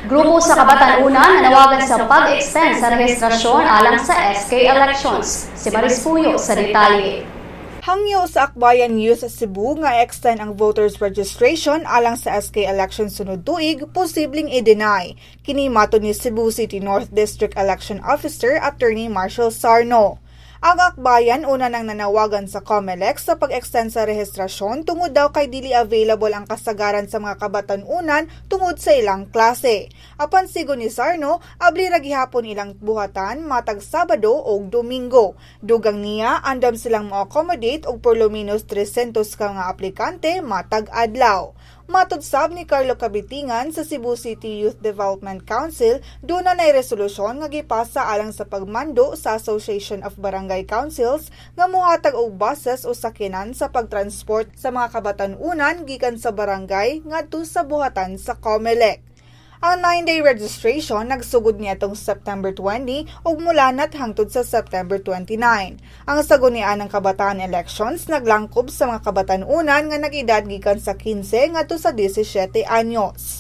Grupo sa Kabatanunan nanawagan sa pag-extend sa rehistrasyon alang sa SK elections. Si Maris Puyo sa detalye. Hangyo sa Akbayan Youth sa Cebu nga extend ang voters registration alang sa SK election sunod tuig, posibleng i-deny. Kini mato ni Cebu City North District Election Officer Attorney Marshall Sarno. Ang akbayan una nang nanawagan sa COMELEC sa pag-extend sa rehistrasyon tungod daw kay dili available ang kasagaran sa mga kabatanunan tungod sa ilang klase. Apan sigon ni Sarno, abli ra gihapon ilang buhatan matag Sabado o Domingo. Dugang niya, andam silang mo-accommodate og por lo menos 300 ka nga aplikante matag adlaw. Matod sab ni Carlo Cabitingan sa Cebu City Youth Development Council, doon na resolusyon nga gipasa alang sa pagmando sa Association of Barangay Councils nga mohatag og buses o sakyanan sa pagtransport sa mga kabatanunan gikan sa barangay ngadto sa buhatan sa COMELEC. Ang 9-day registration nagsugod niadtong September 20 ug mulanat hangtod sa September 29. Ang sagunian ng kabataan elections naglangkob sa mga kabatanunan nga nag-edad gikan sa 15 ngadto sa 17 anyos.